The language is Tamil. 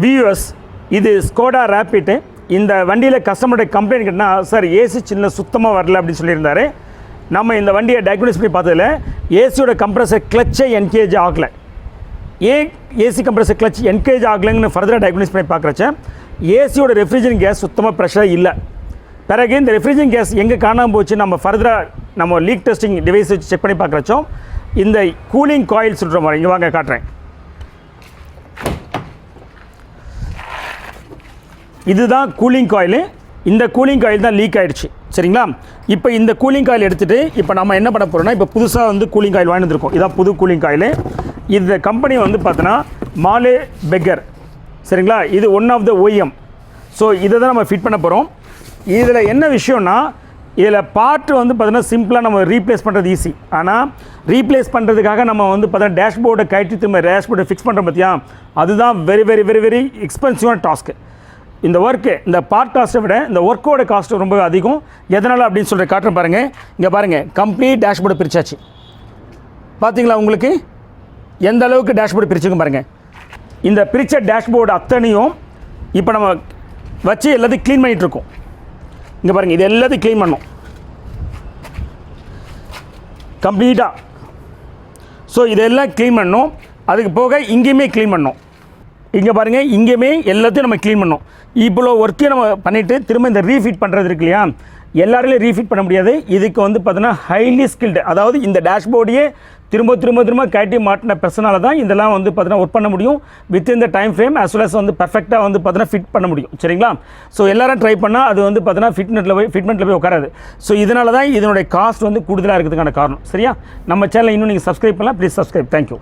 வியூவர்ஸ், இது ஸ்கோடா ரேபிட். இந்த வண்டியில் கஸ்டமருடைய கம்ப்ளைண்ட் கேட்டால் சார் ஏசி சின்ன சுத்தமாக வரல அப்படின்னு சொல்லியிருந்தாரு. நம்ம இந்த வண்டியை டயக்னோஸ் பண்ணி பார்த்ததில் ஏசியோட கம்ப்ரஸர் கிளச்சை என்கேஜ் ஆகலை. ஏன் ஏசி கம்ப்ரஸர் கிளச் என்கேஜ் ஆகலைன்னு ஃபர்தராக டயக்னோஸ் பண்ணி பார்க்குறச்ச ஏசியோட ரெஃப்ரிஜரேஷன் கேஸ் சுத்தமாக ப்ரெஷராக இல்லை. பிறகு இந்த ரெஃப்ரிஜரேஷன் கேஸ் எங்கே காணாமல் போச்சு, நம்ம ஃபர்தராக நம்ம லீக் டெஸ்டிங் டிவைஸ் வச்சு செக் பண்ணி பார்க்குறச்சோம் இந்த கூலிங் காயில் சொல்கிற மாதிரி இங்கே வாங்க காட்டுறேன். இதுதான் கூலிங் காயில். இந்த கூலிங் காயில் தான் லீக் ஆகிடுச்சு. சரிங்களா? இப்போ இந்த கூலிங் காயில் எடுத்துகிட்டு இப்போ நம்ம என்ன பண்ண போகிறோம்னா, இப்போ புதுசாக வந்து கூலிங் காயில் வாங்கி வந்துருக்கோம். இதான் புது கூலிங் காயில். இந்த கம்பெனி வந்து பார்த்தோன்னா மாலே பெக்கர். சரிங்களா? இது one of the OEM. So இதை தான் நம்ம ஃபிட் பண்ண போகிறோம். இதில் என்ன விஷயம்னா, இதில் பார்ட் வந்து பார்த்தீங்கன்னா சிம்பிளாக நம்ம ரீப்ளேஸ் பண்ணுறது ஈஸி. ஆனால் ரீப்ளேஸ் பண்ணுறதுக்காக நம்ம வந்து பார்த்தீங்கன்னா டேஷ்போர்டை கழட்டி திரும்ப டேஷ்போர்டை ஃபிக்ஸ் பண்ணுறோம் பார்த்தியா, அதுதான் வெரி வெரி வெரி வெரி எக்ஸ்பென்சிவான டாஸ்க்கு. இந்த ஒர்க்கு இந்த பார்ட் காஸ்ட்டை விட இந்த ஒர்க்கோட காஸ்ட்டு ரொம்ப அதிகம். எதனால் அப்படின்னு சொல்கிற காட்டுறேன் பாருங்கள். இங்கே பாருங்கள், கம்ப்ளீட் டேஷ்போர்டை பிரிச்சாச்சு. பார்த்தீங்களா உங்களுக்கு எந்த அளவுக்கு டேஷ்போர்டு பிரிச்சுக்கும் பாருங்கள். இந்த பிரித்த டேஷ்போர்டு அத்தனையும் இப்போ நம்ம வச்சு எல்லாத்தையும் க்ளீன் பண்ணிகிட்ருக்கோம். இங்கே பாருங்கள், இது எல்லாத்தையும் க்ளீன் பண்ணோம் கம்ப்ளீட்டாக. ஸோ இதெல்லாம் க்ளீன் பண்ணோம். அதுக்கு போக இங்கேயுமே க்ளீன் பண்ணோம். இங்கே பாருங்கள், இங்கேயுமே எல்லாத்தையும் நம்ம க்ளீன் பண்ணோம். இவ்வளோ ஒர்க்கையும் நம்ம பண்ணிவிட்டு திரும்ப இந்த ரீஃபிட் பண்ணுறது இருக்கு இல்லையா, எல்லாரையும் ரீஃபிட் பண்ண முடியாது. இதுக்கு வந்து பார்த்தீங்கன்னா ஹைலி ஸ்கில்டு, அதாவது இந்த டேஷ்போர்டையே திரும்ப கட்டி மாட்டின பர்சனால தான் இதெல்லாம் வந்து பார்த்தீங்கன்னா ஒர்க் பண்ண முடியும். Within the time frame as well as வந்து பர்ஃபெக்டாக வந்து பார்த்தீங்கன்னா ஃபிட் பண்ண முடியும். சரிங்களா? ஸோ எல்லாரும் ட்ரை பண்ணால் அது வந்து பார்த்தீங்கன்னா ஃபிட்மெண்ட்டில் போய் உட்காராது. ஸோ இதனால தான் இதனுடைய காஸ்ட் வந்து கூடுதலாக இருக்கிறதுக்கான காரணம். சரியா? நம்ம சேனலை இன்னும் நீங்கள் சப்ஸ்கிரைப் பண்ணலாம். Please subscribe. தேங்க்யூ.